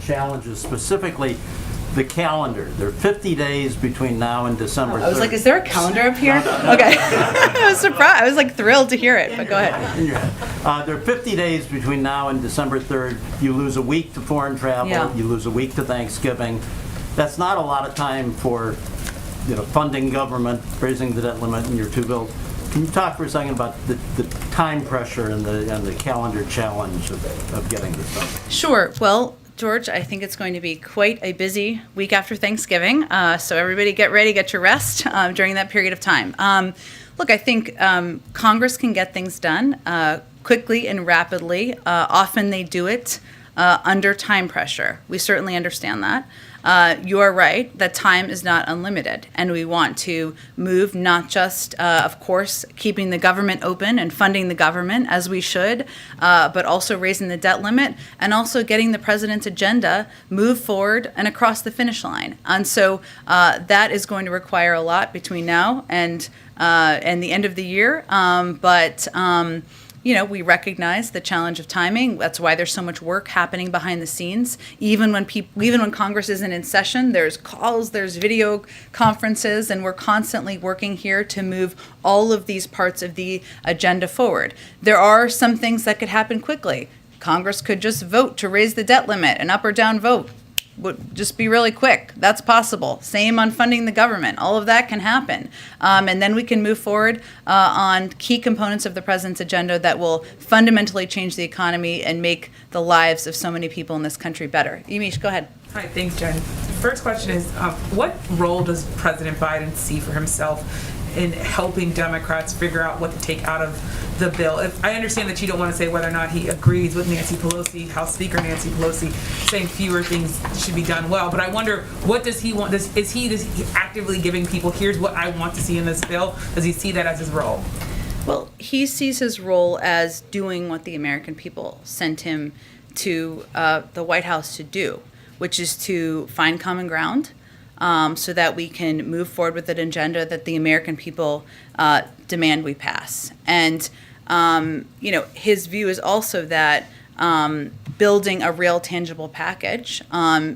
challenges, specifically the calendar. There are 50 days between now and December 3rd. I was like, is there a calendar up here? No. Okay. I was surprised. I was like thrilled to hear it, but go ahead. In your head. There are 50 days between now and December 3rd. You lose a week to foreign travel. Yeah. You lose a week to Thanksgiving. That's not a lot of time for funding government, raising the debt limit in your two bills. Can you talk for a second about the time pressure and the calendar challenge of getting this done? Sure. Well, George, I think it's going to be quite a busy week after Thanksgiving. So everybody get ready, get your rest during that period of time. Look, I think Congress can get things done quickly and rapidly. Often they do it under time pressure. We certainly understand that. You are right that time is not unlimited, and we want to move not just, of course, keeping the government open and funding the government as we should, but also raising the debt limit and also getting the president's agenda moved forward and across the finish line. And so that is going to require a lot between now and the end of the year. We recognize the challenge of timing. That's why there's so much work happening behind the scenes. Even when Congress isn't in session, there's calls, there's video conferences, and we're constantly working here to move all of these parts of the agenda forward. There are some things that could happen quickly. Congress could just vote to raise the debt limit, an up or down vote would just be really quick. That's possible. Same on funding the government. All of that can happen. And then we can move forward on key components of the president's agenda that will fundamentally change the economy and make the lives of so many people in this country better. Yamiche, go ahead. Hi, thanks, Jen. First question is, what role does President Biden see for himself in helping Democrats figure out what to take out of the bill? I understand that you don't want to say whether or not he agrees with Nancy Pelosi, House Speaker Nancy Pelosi, saying fewer things should be done well. But I wonder, what does he want? Is he actively giving people, here's what I want to see in this bill? Does he see that as his role? Well, he sees his role as doing what the American people sent him to the White House to do, which is to find common ground, so that we can move forward with an agenda that the American people demand we pass. And, his view is also that building a real tangible package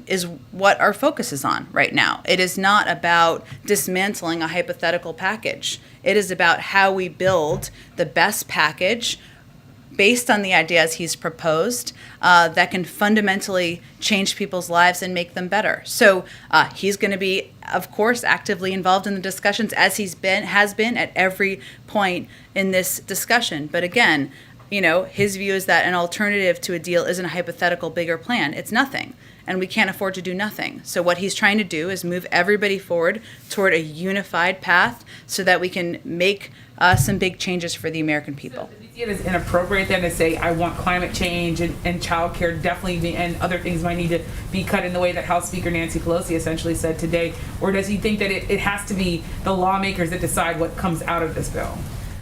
is what our focus is on right now. It is not about dismantling a hypothetical package. It is about how we build the best package based on the ideas he's proposed that can fundamentally change people's lives and make them better. So he's going to be, of course, actively involved in the discussions as has been at every point in this discussion. But again, his view is that an alternative to a deal isn't a hypothetical bigger plan. It's nothing. And we can't afford to do nothing. So what he's trying to do is move everybody forward toward a unified path so that we can make some big changes for the American people. So do you see it as inappropriate then to say, I want climate change and child care definitely, and other things might need to be cut in the way that House Speaker Nancy Pelosi essentially said today? Or does he think that it has to be the lawmakers that decide what comes out of this bill?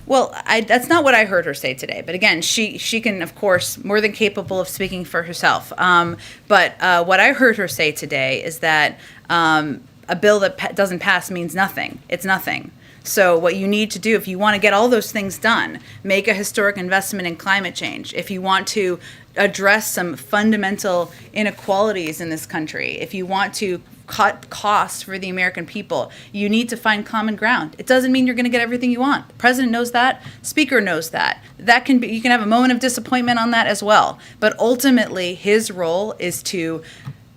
Well, that's not what I heard her say today. But again, she can, of course, more than capable of speaking for herself. But what I heard her say today is that a bill that doesn't pass means nothing. It's nothing. So what you need to do, if you want to get all those things done, make a historic investment in climate change. If you want to address some fundamental inequalities in this country, if you want to cut costs for the American people, you need to find common ground. It doesn't mean you're going to get everything you want. The president knows that. Speaker knows that. You can have a moment of disappointment on that as well. But ultimately, his role is to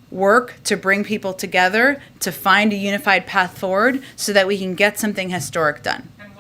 work to bring people together, to find a unified path forward so that we can get something historic done. And